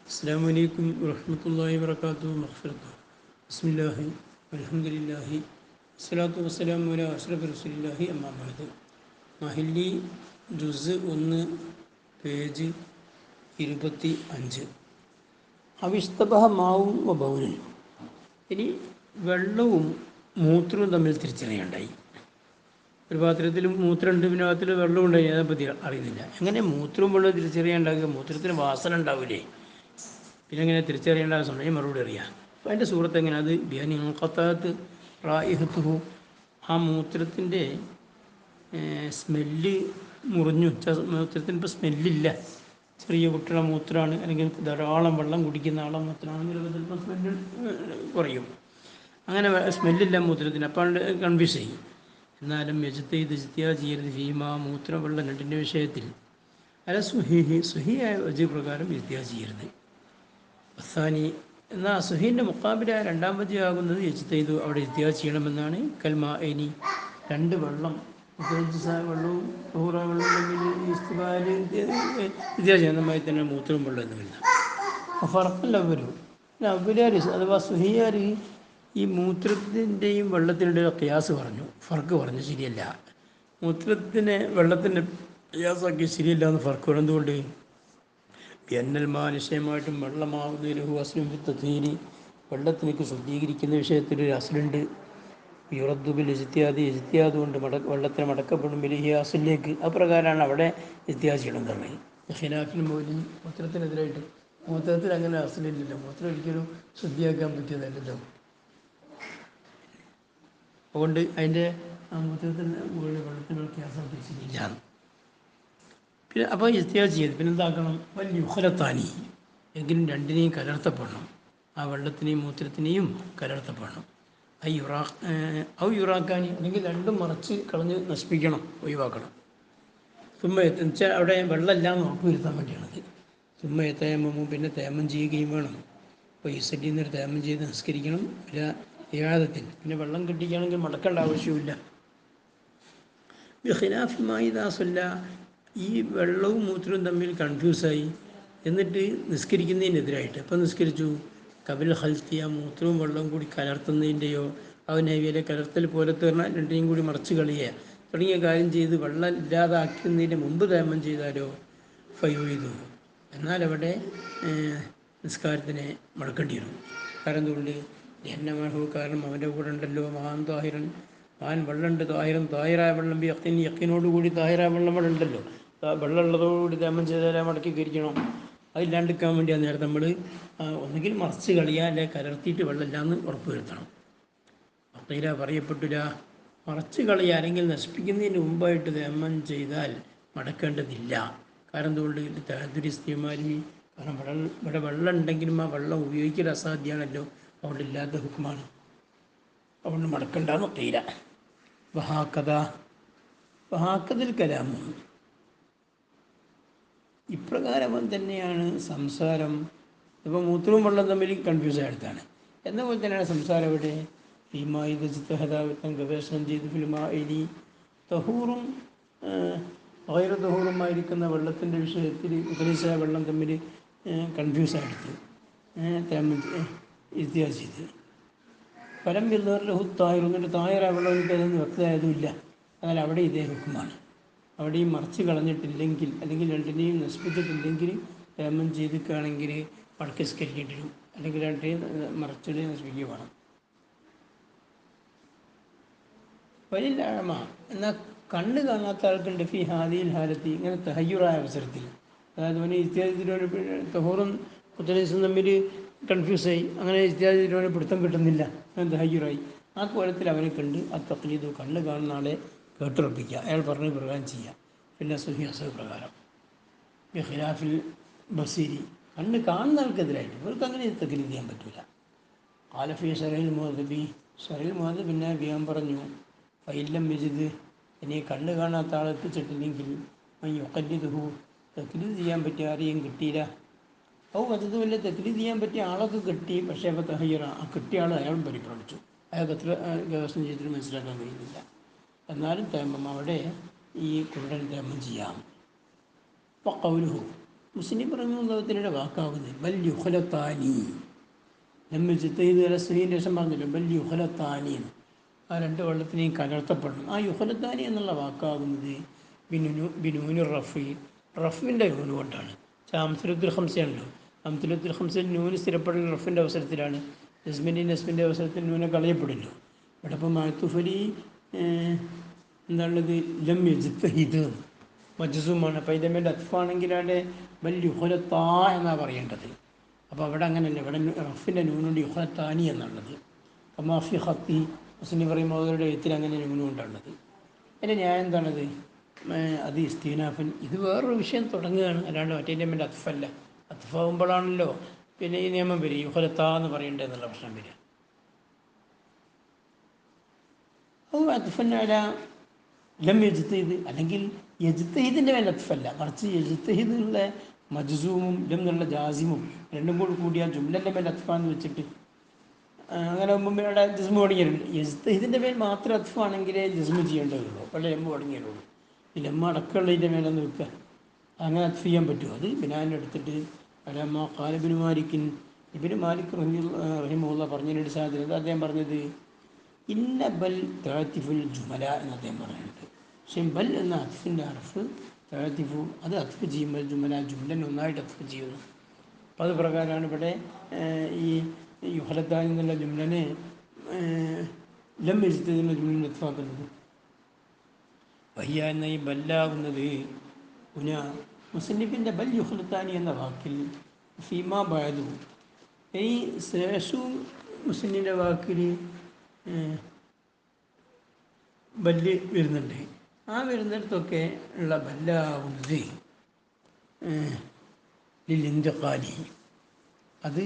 അസ്സലാമു അലൈക്കും വറഹ്മത്തുള്ളാഹി വബറകാതുഹു മഗ്ഫിറത്തുഹു ബിസ്മില്ലാഹി വൽഹംദുലില്ലാഹി വസ്സലാത്തു വസ്സലാമു അലാ അഷ്റഫി റസൂലില്ലാഹി അമ്മാ ബഅദ്. മഹല്ലി ജുസ് 1 പേജ് 25. അവിസ്തബഹ മാവും വബൗലും. ഇനി വെള്ളവും മൂത്രവും തമ്മിൽ തിരിച്ചറിയുണ്ടായി. ഒരു പാത്രത്തിൽ മൂത്രമുണ്ട്, പിന്നെ പാത്രത്തിൽ വെള്ളം ഉണ്ടായി, അതിനെപ്പറ്റി അറിയുന്നില്ല. എങ്ങനെ മൂത്രവും വെള്ളവും തിരിച്ചറിയാണ്ടാകുക? മൂത്രത്തിന് വാസന ഉണ്ടാവില്ലേ, പിന്നെ എങ്ങനെ തിരിച്ചറിയേണ്ട സമയം മറുപടി അറിയാം. അപ്പോൾ അതിൻ്റെ സൂറത്ത് എങ്ങനെ? അത് ബിയാനിഖത്താത്ത് റായിഹത്തുഹു, ആ മൂത്രത്തിൻ്റെ സ്മെല്ല് മുറിഞ്ഞു. മൂത്രത്തിന് ഇപ്പോൾ സ്മെല്ലില്ല. ചെറിയ കുട്ടികളുടെ മൂത്രമാണ്, അല്ലെങ്കിൽ ധാരാളം വെള്ളം കുടിക്കുന്ന ആളെ മൂത്രമാണെങ്കിൽ ചിലപ്പോൾ സ്മെല്ല് കുറയും. അങ്ങനെ സ്മെല്ലില്ല മൂത്രത്തിന്, അപ്പോൾ കൺഫ്യൂസ് ചെയ്യും. എന്നാലും യജ്തഹിദ് ചെയ്യരുത് ഫീമ, മൂത്രം വെള്ളം രണ്ടിൻ്റെ വിഷയത്തിൽ അല്ല സുഹിയായ വജ് പ്രകാരം ചെയ്യരുത്. അസാനി എന്നാൽ സുഹീൻ്റെ മുക്കാബിലായ രണ്ടാം വജയാകുന്നത് യജ്തഹിദ്, അവിടെ ചെയ്യണമെന്നാണ്. കൽമാ ഇനി രണ്ട് വെള്ളം, വെള്ളവും ടൂറ വെള്ളം തമ്മിൽ ചെയ്യണമായി തന്നെ മൂത്രവും വെള്ളം എന്ന് വരുന്നത്. ഫറക്കല്ല അവരും അവരാർ അഥവാ സുഹിയാർ ഈ മൂത്രത്തിൻ്റെയും വെള്ളത്തിൻ്റെയും ഖിയാസ് പറഞ്ഞു, ഫർക്ക് പറഞ്ഞു. ശരിയല്ല, മൂത്രത്തിന് വെള്ളത്തിൻ്റെ ഖിയാസാക്കി ശരിയല്ല എന്ന് ഫർക്ക് പറഞ്ഞു. എന്തുകൊണ്ട്? എന്നൽ മാ, നിശ്ചയമായിട്ടും വെള്ളമാവുന്നതിൽ അസ്ലും തത്വീരി, വെള്ളത്തിനേക്ക് ശുദ്ധീകരിക്കുന്ന വിഷയത്തിൽ ഒരു അസ്ലുണ്ട്. യുറദ്ദുബിൽ ഇജ്തിഹാദ് കൊണ്ട് വെള്ളത്തിന് മടക്കപ്പെടും ബിലിഹി അസ്ലിലേക്ക്. അപ്രകാരമാണ് അവിടെ ഇജ്തിഹാദ് ചെയ്യണം പറഞ്ഞത്. ഖിലാഫിൽ മൗലി, മൂത്രത്തിനെതിരായിട്ട്. മൂത്രത്തിൽ അങ്ങനെ അസ്ലില്ലല്ലോ, മൂത്രം ഒരിക്കലും ശുദ്ധിയാക്കാൻ പറ്റിയതല്ലല്ലോ. അതുകൊണ്ട് അതിൻ്റെ ആ മൂത്രത്തിൻ്റെ മുകളിൽ വെള്ളത്തിനുള്ള ഗ്യാസാക്കി ശരിയില്ല. പിന്നെ അപ്പോൾ ഇജ്തിഹാദ് ചെയ്ത് പിന്നെ എന്താക്കണം? വലിയ യുഹലത്താനി, എങ്കിലും രണ്ടിനെയും കലർത്തപ്പെടണം. ആ വെള്ളത്തിനെയും മൂത്രത്തിനെയും കലർത്തപ്പെടണം. ഔ യുറാക്കാനി, അല്ലെങ്കിൽ രണ്ടും മറച്ച് കളഞ്ഞ് നശിപ്പിക്കണം, ഒഴിവാക്കണം. വെച്ചാൽ അവിടെ വെള്ളമില്ലാന്ന് ഉറപ്പ് വരുത്താൻ വേണ്ടിയാണത്. തേമമും, പിന്നെ തേമം ചെയ്യുകയും വേണം. അപ്പോൾ യുസല്ലിയിൽ നിന്നൊരു തേമം ചെയ്ത് നിസ്കരിക്കണം. യാദത്തിൽ പിന്നെ വെള്ളം കിട്ടിക്കുകയാണെങ്കിൽ മടക്കേണ്ട ആവശ്യമില്ല. ഖിലാഫുമായി ദാസല്ല, ഈ വെള്ളവും മൂത്രവും തമ്മിൽ കൺഫ്യൂസായി എന്നിട്ട് നിസ്കരിക്കുന്നതിനെതിരായിട്ട്. അപ്പം നിസ്കരിച്ചു കബിൽ ഹൽത്തിയ, മൂത്രവും വെള്ളവും കൂടി കലർത്തുന്നതിൻ്റെയോ അവനവിയിലെ കലർത്തൽ പോലത്തെ പറഞ്ഞാൽ രണ്ടിനെയും കൂടി മറച്ച് കളിയുക തുടങ്ങിയ കാര്യം ചെയ്ത് വെള്ളം ഇല്ലാതാക്കുന്നതിന് മുമ്പ് തേമം ചെയ്താലോ ഫയുയിതു, എന്നാൽ അവിടെ നിസ്കാരത്തിനെ മടക്കേണ്ടി വരും. കാരണം എന്തുകൊണ്ട്? ജന്നമഹു, കാരണം അവൻ്റെ കൂടെ ഉണ്ടല്ലോ മഹാൻ താഹിറൻ, മഹാൻ വെള്ളമുണ്ട്. താഹിറൻ, താഹിറായ വെള്ളം, യക്കിനോടുകൂടി താഹിറായ വെള്ളം അവിടെ ഉണ്ടല്ലോ. വെള്ളം ഉള്ളതോടുകൂടി തേമം ചെയ്താൽ മടക്കി കരിക്കണം. അതില്ലാണ്ടിരിക്കാൻ വേണ്ടിയാണ് നേരത്തെ നമ്മൾ ഒന്നുകിൽ മറച്ച് കളിയുക, അല്ലെ കലർത്തിയിട്ട് വെള്ളമില്ലാന്ന് ഉറപ്പ് വരുത്തണം. അത്തീര പറയപ്പെട്ടില്ല മറച്ച് കളിയുക, അല്ലെങ്കിൽ നശിപ്പിക്കുന്നതിന് മുമ്പായിട്ട് തേമം ചെയ്താൽ മടക്കേണ്ടതില്ല. കാരണം എന്തുകൊണ്ട്? താദുരിസ്തിമാരി, കാരണം ഇവിടെ വെള്ളം ഉണ്ടെങ്കിലും ആ വെള്ളം ഉപയോഗിക്കൽ അസാധ്യമാണല്ലോ, അതുകൊണ്ട് ഇല്ലാത്ത ഹുക്കുമാണ്, അതുകൊണ്ട് മടക്കണ്ടെന്ന് തീര. വഹാക്കതിൽ കലാമു, ഇപ്രകാരം തന്നെയാണ് സംസാരം. ഇപ്പോൾ മൂത്രവും വെള്ളം തമ്മിൽ കൺഫ്യൂസ് ആയിട്ടാണ്. എന്ന പോലെ തന്നെയാണ് സംസാരം. ഇവിടെ ഫീമായി ജിത്തഹദാവിത്തം ഗവേഷണം ചെയ്ത് ഫിൽമായിനി തഹൂറും വൈറ തഹൂറുമായിരിക്കുന്ന വെള്ളത്തിൻ്റെ വിഷയത്തിൽ ഉപദേശ വെള്ളം തമ്മിൽ കൺഫ്യൂസായിട്ട് ഇജ്തിഹാദ് ചെയ്ത് ഫലം വില്ലഹു താഹിർ, എന്നിട്ട് താഹിറ വെള്ളം എനിക്കതൊന്നും വ്യക്തമായതുമില്ല. എന്നാൽ അവിടെ ഇതേ ഹുക്കുമാണ്. അവിടെയും മറച്ച് കളഞ്ഞിട്ടില്ലെങ്കിൽ, അല്ലെങ്കിൽ രണ്ടിനെയും നശിപ്പിച്ചിട്ടില്ലെങ്കിൽ തേമം ചെയ്തിക്കുകയാണെങ്കിൽ മടക്കിസ്കരിക്കേണ്ടി വരും, അല്ലെങ്കിൽ രണ്ടിനെയും മറച്ചിട്ട് നശിപ്പിക്കുക വേണം. വലിയ എന്നാൽ കണ്ണ് കാണാത്ത ആൾക്കുണ്ട് ഫി ഹാദിയിൽ ഹാലത്തി, ഇങ്ങനെ തഹയ്യുറായ അവസരത്തിൽ, അതായത് അവന് ഇത്യാദിയിലൊരു തഹൂറും കുത്തലീസും തമ്മിൽ കൺഫ്യൂസായി, അങ്ങനെ ഇത്യാദിയിലൊരു പിടുത്തം കിട്ടുന്നില്ല, അങ്ങനെ തഹയ്യുറായി. ആ കോലത്തിൽ അവനെ കണ്ട് ആ തഖ്ലീദ്, കണ്ണ് കാണുന്ന ആളെ കേട്ടുറപ്പിക്കുക, അയാൾ പറഞ്ഞ പ്രകാരം ചെയ്യുക. പിന്നെ സുഹി അസഹ് പ്രകാരം. ഖിലാഫിൽ ബസീരി, കണ്ണ് കാണുന്ന ആൾക്കെതിരായിട്ട് ഇവർക്ക് അങ്ങനെ തഖ്ലീദ് ചെയ്യാൻ പറ്റില്ല. ആലഫി ഷറയിൽ മുഹദബി, ഷറയിൽ മുഹദബ് പിന്നെ ബിയാൻ പറഞ്ഞു ഫൈലം മിജിദ്, ഇനി കണ്ണ് കാണാത്ത ആൾ എത്തിച്ചിട്ടില്ലെങ്കിൽ യുഖല്ലിദുഹു, തഖ്ലീദ് ചെയ്യാൻ പറ്റിയ ആരെയും കിട്ടിയില്ല. അതുമല്ല, തഖ്ലീദ് ചെയ്യാൻ പറ്റിയ ആളൊക്കെ കിട്ടി, പക്ഷേ അപ്പോൾ തഹയ്യറ, ആ കിട്ടിയ ആൾ അയാളും പരിഭ്രമിച്ചു, അയാൾക്ക് എത്ര ഗവേഷണം ചെയ്തിട്ട് മനസ്സിലാക്കാൻ കഴിയുന്നില്ല. എന്നാലും തേമം അവിടെ ഈ കുരുടൻ തേമം ചെയ്യാം. അപ്പോൾ കൗലുഹു, മുസ്ലിം റഹ്മത്തുള്ളാഹിയുടെ വാക്കാകുന്നത് ബൽ യുഖലത്താനി. നമ്മൾ ജിത്തൈദ് അലസ്വീൻ്റെ ശേഷം പറഞ്ഞല്ലോ ബൽ യുഖലത്താനി എന്ന്. ആ രണ്ട് വെള്ളത്തിനെയും കലർത്തപ്പെടണം. ആ യുഖലത്താനി എന്നുള്ള വാക്കാകുന്നത് ബിനൂനു റഫി, റഫിൻ്റെ നൂന് കൊണ്ടാണ്. അംസലുദ്ദുൽ ഹംസയാണല്ലോ. അംസലുദ്ദുൽ ഹംസയിൽ നൂന് സ്ഥിരപ്പെടുന്ന റഫിൻ്റെ അവസരത്തിലാണ്. നസ്മിൻ്റെ നസ്മിൻ്റെ അവസരത്തിൽ നൂനെ കളയപ്പെടില്ലോ. ഇവിടെ ഇപ്പം മാത്തുഫലി എന്താണുള്ളത് ലം യജ്തഹിദ് മജ്സൂമാണ്. അപ്പോൾ ഇതിൻ്റെ മേലെ അത്ഫാണെങ്കിലാണ് ബൽ യുഖലത്താ എന്നാണ് പറയേണ്ടത്. അപ്പോൾ അവിടെ അങ്ങനെയല്ല, ഇവിടെ റഫിൻ്റെ നൂനുണ്ട് യുഖലത്താനി എന്നുള്ളത്. കമാഫി ഖത്തി മുസ്ലിം പറയുമ്പോൾ അവരുടെ എഴുത്തിൽ അങ്ങനെ നൂനുകൊണ്ടാണുള്ളത്. അതിൻ്റെ ന്യായം എന്താണത്? അത് ഇസ്തീനാഫൻ. ഇത് വേറൊരു വിഷയം തുടങ്ങുകയാണ്, അല്ലാണ്ട് മറ്റേ മേലെ അത്ഫല്ല. അത്ഫാവുമ്പോഴാണല്ലോ പിന്നെ ഈ നിയമം വരും, യുഖലത്താ എന്ന് പറയേണ്ടത് എന്നുള്ള പ്രശ്നം വരിക. അപ്പോൾ അത്ഫന്നല ലം യജ്തഹിദ്, അല്ലെങ്കിൽ യജ്തഹിദിൻ്റെ മേലെ അത്ഫല്ല, മറിച്ച് യജ്തഹിദിനുള്ള മജ്സൂമും ലം എന്നുള്ള ജാസിമും രണ്ടും കൂടി കൂടിയാൽ ജുംലൻ്റെ മേലെ അത്ഫാന്ന് വെച്ചിട്ട് അങ്ങനെ മുമ്പ് ഇവിടെ ജിസ്മ് തുടങ്ങിയിട്ടുണ്ട്. യജ്തഹിദിൻ്റെ മേൽ മാത്രം അത്ഫാണെങ്കിലേ ജിസ്മ് ചെയ്യേണ്ടതുള്ളൂ, അപ്പോൾ ലമ്മ് തുടങ്ങിയുള്ളൂ. ഈ ലമ്മ അടക്കമുള്ളതിൻ്റെ മേലൊന്ന് വെക്കുക, അങ്ങനെ അത്ഫ് ചെയ്യാൻ പറ്റുമോ? അത് ബിനാലിൻ്റെ എടുത്തിട്ട് അലമ്മ ഖാലിബിന് മാലിക്കിൻ ഇബിന് മാലിക് റഹിമുള്ള പറഞ്ഞതിൻ്റെ സാധ്യത അദ്ദേഹം പറഞ്ഞത് ഇന്ന ബൽ തഅത്തിഫുൽ ജുമല എന്ന് അദ്ദേഹം പറയുന്നുണ്ട്. പക്ഷേ ബൽ എന്ന അത്ഫിൻ്റെ അർഫ് തഅത്തിഫു, അത് അത്ഫ് ചെയ്യുമ്പോൾ ജുമല ജുംലൻ ഒന്നായിട്ട് അത്ഫ് ചെയ്യുന്നു. അപ്പോൾ അത് പ്രകാരമാണ് ഇവിടെ ഈ യുഹലത്താൻ എന്നുള്ള ജുംലനെ ലം യജ്തഹിദിനുള്ള ജുംലനെ അത്ഫാക്കുന്നത്. വയ്യ എന്ന ഈ ബല്ലാകുന്നത് പുന മുസന്നിഫിൻ്റെ ബൽ യുഹലത്താനി എന്ന വാക്കിൽ ഫീമാ ബഅദു, ഈ ശേഷവും മുസ്ലിമിൻ്റെ വാക്കിൽ ബല്ല് വരുന്നുണ്ട്. ആ വരുന്നിടത്തൊക്കെ ഉള്ള ബല്ലാവുന്നത് ലിൻതിഖാലി, അത്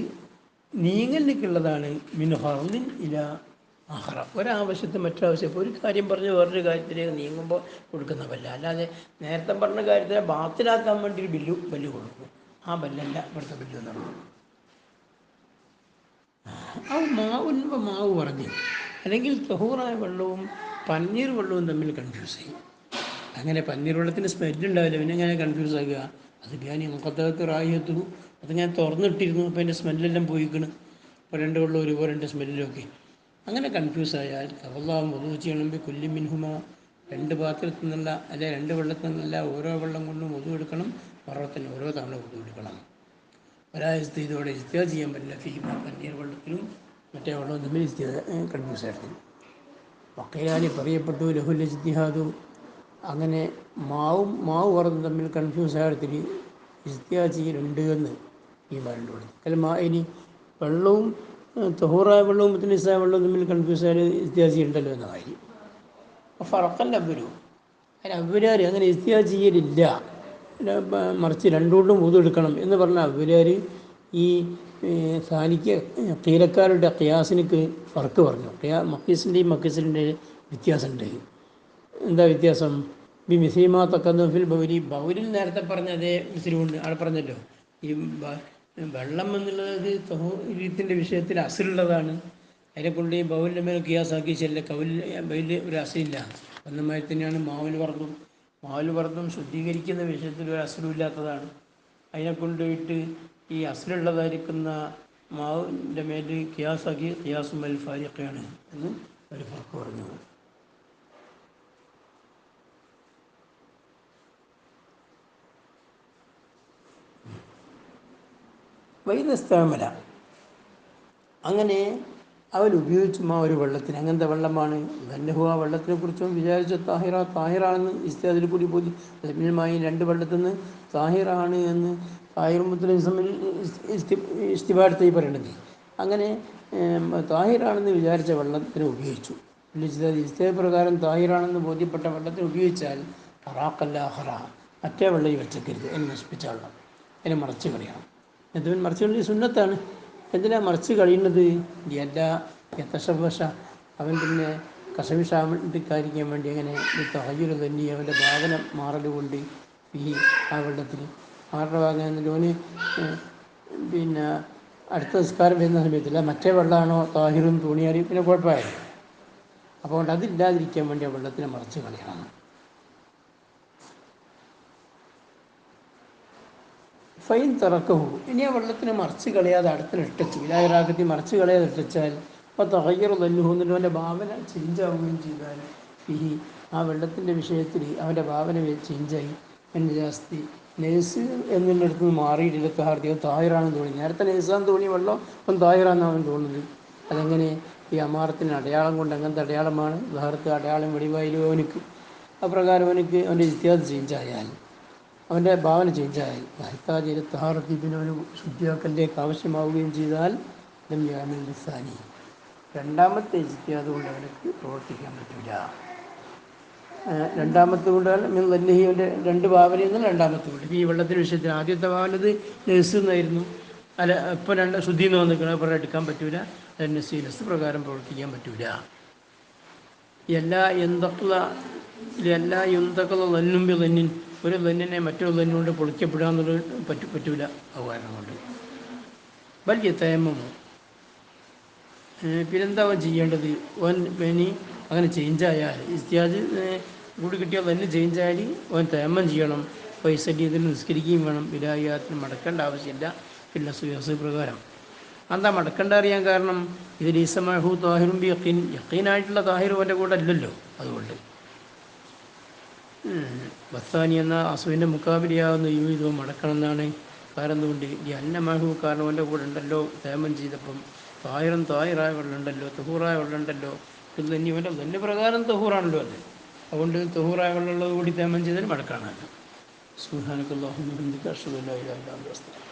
നീങ്ങലിലേക്കുള്ളതാണ്. മിൻ ഹർലിൻ ഇല ആഖറ, ഒരാവശ്യത്തെ മറ്റൊരാവശ്യം. ഇപ്പോൾ ഒരു കാര്യം പറഞ്ഞ് വേറൊരു കാര്യത്തിലേക്ക് നീങ്ങുമ്പോൾ കൊടുക്കുന്ന ബല്ല, അല്ലാതെ നേരത്തെ പറഞ്ഞ കാര്യത്തിനെ ബാത്തിലാക്കാൻ വേണ്ടി ഒരു ബല്ല് കൊടുക്കും. ആ ബല്ലല്ല ഇവിടുത്തെ ബല്ല് എന്നാണ്. ആ മാവ് പറഞ്ഞു, അല്ലെങ്കിൽ തൊഹൂറായ വെള്ളവും പന്നീർ വെള്ളവും തമ്മിൽ കൺഫ്യൂസ് ചെയ്യും. അങ്ങനെ പന്നീർ വെള്ളത്തിന് സ്മെല്ലുണ്ടാവില്ല, പിന്നെ എങ്ങനെ കൺഫ്യൂസ് ആകുക? അത് ഞാൻ മുഖത്തേക്ക് റായിത്തു, അത് ഞാൻ തുറന്നിട്ടിരുന്നു, അപ്പോൾ അതിൻ്റെ സ്മെല്ലെല്ലാം പോയിക്കണം. ഇപ്പോൾ രണ്ട് വെള്ളം ഒരുപോലെ രണ്ട് സ്മെല്ലിലൊക്കെ അങ്ങനെ കൺഫ്യൂസ് ആയാൽ അള്ളാഹു വദൂ ചെയ്യണമെങ്കിൽ കൊല്ലി മിൻഹുമ, രണ്ട് പാത്രത്തിൽ നിന്നല്ല, അല്ലെ രണ്ട് വെള്ളത്തിൽ നിന്നല്ല, ഓരോ വെള്ളം കൊണ്ടും വധു എടുക്കണം. മറവത്തിന് ഓരോ തവണ വധു എടുക്കണം. ഒരാഴ്ച ഇതോടെ ഇസ്തിഹാദ് ചെയ്യാൻ പറ്റില്ല. ഫീമ പന്നീർ വെള്ളത്തിലും മറ്റേ വെള്ളവും തമ്മിൽ കൺഫ്യൂസ് ആയിരുന്നു. വക്കയാലി പറയപ്പെട്ടു ലഹുൽ ഇജ്തിഹാദു, അങ്ങനെ മാവ് വറന്ന് തമ്മിൽ കൺഫ്യൂസ് ആയിടത്തിൽ ഇസ്തിഹാദ് ചെയ്യലുണ്ട് എന്ന് ഈ പറയുന്നുണ്ട്. കൽമാഇനി, വെള്ളവും തൊഹൂറായ വെള്ളവും മുത്തനിസായ വെള്ളവും തമ്മിൽ കൺഫ്യൂസ് ആയാൽ ഇസ്തിഹാദ് ചെയ്യണ്ടല്ലോ എന്ന കാര്യം. ഫറക്കല്ല അവരു, അതിന് അവരാർ അങ്ങനെ ഇസ്തിഹാദ് ചെയ്യലില്ല, മറിച്ച് രണ്ടുകൊണ്ടും വുദു എടുക്കണം എന്ന് പറഞ്ഞ അവരാർ ഈ സാലിക്ക് കീലക്കാരുടെ ഖിയാസിനക്ക് ഫർക്ക് പറഞ്ഞു. മക്കീസിൻ്റെയും മക്കീസിൻ്റെയും വ്യത്യാസമുണ്ട്. എന്താ വ്യത്യാസം? ബി മിസീമ തക്കഫിൽ ബൗരി, ബൗരിൽ നേരത്തെ പറഞ്ഞ അതേ മിസിലുണ്ട്. അവിടെ പറഞ്ഞല്ലോ ഈ വെള്ളം എന്നുള്ളത് തൗഹീദിൻ്റെ വിഷയത്തിൽ അസിലുള്ളതാണ്. അതിനെക്കൊണ്ട് ഈ ബൗലിൻ്റെ മേൽ ഖിയാസാക്കി ചെല്ല ബൗലിൽ ഒരു അസിലില്ല. ഒന്നുമായി തന്നെയാണ് മാവിൽ വർദ്ധം ശുദ്ധീകരിക്കുന്ന വിഷയത്തിൽ ഒരു അസിലുമില്ലാത്തതാണ്. അതിനെ കൊണ്ടുപോയിട്ട് ഈ അസിലുള്ളതായിരിക്കുന്ന മാവിൻ്റെ മേൽ ഖിയാസാക്കി ഖിയാസും അൽ ഫാരിഖയാണ് എന്ന് ഒരു ഫർക്ക് പറഞ്ഞു. വൈദസ്താമല, അങ്ങനെ അവരുപയോഗിച്ചു ഒരു വെള്ളത്തിന്. അങ്ങനത്തെ വെള്ളമാണ് ഗന്നഹു, ആ വെള്ളത്തിനെ കുറിച്ചും വിചാരിച്ച താഹിറാണെന്ന് ഇസ്തിഹാദിൽ കൂടി പോയി. മായി രണ്ട് വെള്ളത്തിൽ നിന്ന് താഹിറാണ് എന്ന് താഹിർ മുത്തലിം ഇസ്തിബാദ് പറയേണ്ടത്. അങ്ങനെ താഹിറാണെന്ന് വിചാരിച്ച വെള്ളത്തിന് ഉപയോഗിച്ചു. ഇസ്തിഹാദ് പ്രകാരം താഹിറാണെന്ന് ബോധ്യപ്പെട്ട വെള്ളത്തിന് ഉപയോഗിച്ചാൽ ഹറാഖല്ല ഹറ, മറ്റേ വെള്ളം ഈ വെച്ചക്കരുത്, അതിനെ നശിപ്പിച്ച വെള്ളം അതിനെ മറച്ച് കളയണം. എന്തും മറിച്ച് കളി സുന്നത്താണ്. എന്തിനാണ് മറിച്ച് കഴിയുന്നത്? എല്ലാ യത്തശവശ, അവൻ പിന്നെ കസവിഷാണ്ടിക്കാരിക്കാൻ വേണ്ടി അങ്ങനെ തഹയ്യുൽ തന്നെ അവൻ്റെ ഭാവന മാറലുകൊണ്ട് ഈ ആ വെള്ളത്തിൽ ആരുടെ ഭാഗം ലോന് പിന്നെ അടുത്ത നിസ്കാരം വരുന്ന സമയത്തില്ല മറ്റേ വെള്ളമാണോ താഹിറും തുണിയാരി പിന്നെ കുഴപ്പമായിരുന്നു. അപ്പോൾ അതില്ലാതിരിക്കാൻ വേണ്ടി ആ വെള്ളത്തിനെ മറിച്ച് കളയണം. ഫൈൻ തുറക്കഹു, ഇനി ആ വെള്ളത്തിന് മറിച്ച് കളയാതെ അടുത്തിനിട്ടച്ചു, വിലായറാക്കത്തി മറിച്ച് കളയാതെ ഇട്ടച്ചാൽ അപ്പോൾ തകയ്യർ തല്ലുഹു എന്നിട്ട് അവൻ്റെ ഭാവന ചേഞ്ചാവുകയും ചെയ്താൽ ഈ ആ വെള്ളത്തിൻ്റെ വിഷയത്തിൽ അവൻ്റെ ഭാവന ചേഞ്ചായി എൻ്റെ ജാസ്തി നേഴ്സ് എന്നിടത്ത് നിന്ന് മാറിയിട്ടില്ല, താർത്തിയോ താഹിറാണെന്ന് തോന്നി. നേരത്തെ നേഴ്സാന്ന് തോന്നിയ വെള്ളം അപ്പം താഹിറാന്നാണ് തോന്നുന്നത്. അതെങ്ങനെ? ഈ അമാറത്തിന് അടയാളം കൊണ്ട് അങ്ങനത്തെ അടയാളമാണ് ധാരത്ത് അടയാളം വെളിവായാലും അവനക്ക് അപ്രകാരം അവനക്ക് അവൻ്റെ ഇത്യാദ് ചേഞ്ചായാൽ, അവൻ്റെ ഭാവന ചേഞ്ചായാൽ മഹത്താജ് തഹാറത്തി, പിന്നെ അവന് ശുദ്ധിയാക്കലിലേക്ക് ആവശ്യമാവുകയും ചെയ്താൽ ലിസാനി, രണ്ടാമത്തെ ഇജ്തിഹാദ് കൊണ്ട് അവനക്ക് പ്രവർത്തിക്കാൻ പറ്റില്ല. രണ്ടാമത്തെ കൊണ്ടാൽ തന്നെഹിയുടെ രണ്ട് ഭാവനയിൽ നിന്ന് രണ്ടാമത്തെ കൊണ്ട്. ഈ വെള്ളത്തിൻ്റെ വിഷയത്തിൽ ആദ്യത്തെ ഭാവനത് നെസ് എന്നായിരുന്നു. അല്ല, ഇപ്പം രണ്ട് ശുദ്ധി എന്ന് വന്നിരിക്കണം, പറഞ്ഞാൽ എടുക്കാൻ പറ്റൂല. അത് നെസ് പ്രകാരം പ്രവർത്തിക്കാൻ പറ്റൂല. എല്ലാ തന്നുമ്പി തന്നിൻ, ഒരു തന്നിനെ മറ്റൊരു തന്നുകൊണ്ട് പൊളിക്കപ്പെടുക എന്നുള്ളത് പറ്റൂല. അവകാരം കൊണ്ട് വലിയ തേമമോ. പിന്നെന്താ അവൻ ചെയ്യേണ്ടത്? ഓൻ ഇനി അങ്ങനെ ചേഞ്ചായാൽ, ഇസ്തിയാദ് കൂടി കിട്ടിയാൽ തന്നെ ചേഞ്ചായാൽ ഓൻ തേമം ചെയ്യണം. പൈസടി ഇതിന് നിസ്കരിക്കുകയും വേണം. വിലായത്തിന് മടക്കേണ്ട ആവശ്യമില്ല. പിന്നെ സുയാസ് പ്രകാരം എന്താ മടക്കേണ്ട അറിയാൻ കാരണം, ഇതിൽ ഈസമാഹു താഹിറും ബി യഖീൻ, യഖീനായിട്ടുള്ള താഹിറും അവൻ്റെ കൂടെ അല്ലല്ലോ. അതുകൊണ്ട് ബത്താനി എന്ന അസുവിൻ്റെ മുക്കാബിലിയാവുന്ന യുവിധോ മടക്കണം എന്നാണ്. കാരണം എന്തുകൊണ്ട്? ഈ അന്നമാഹു, കാരണം അവൻ്റെ കൂടെ ഉണ്ടല്ലോ തേമം ചെയ്തപ്പം താഹിറായ വെള്ളം ഉണ്ടല്ലോ, തഹൂറായ വെള്ളം ഉണ്ടല്ലോ. ഇത് തന്നെ ഇവൻ്റെ തന്നെ പ്രകാരം തഹൂറാണല്ലോ അത്. അതുകൊണ്ട് തഹൂറായ വെള്ളമുള്ളത് കൂടി തേമം ചെയ്തതിന് മടക്കാണല്ലോ. സുബ്ഹാനക്കല്ലാഹുമ്മ വബിഹംദിക അശ്ഹദു അല്ലാ ഇലാഹ ഇല്ലാ അൻത അസ്തഗ്ഫിറുക.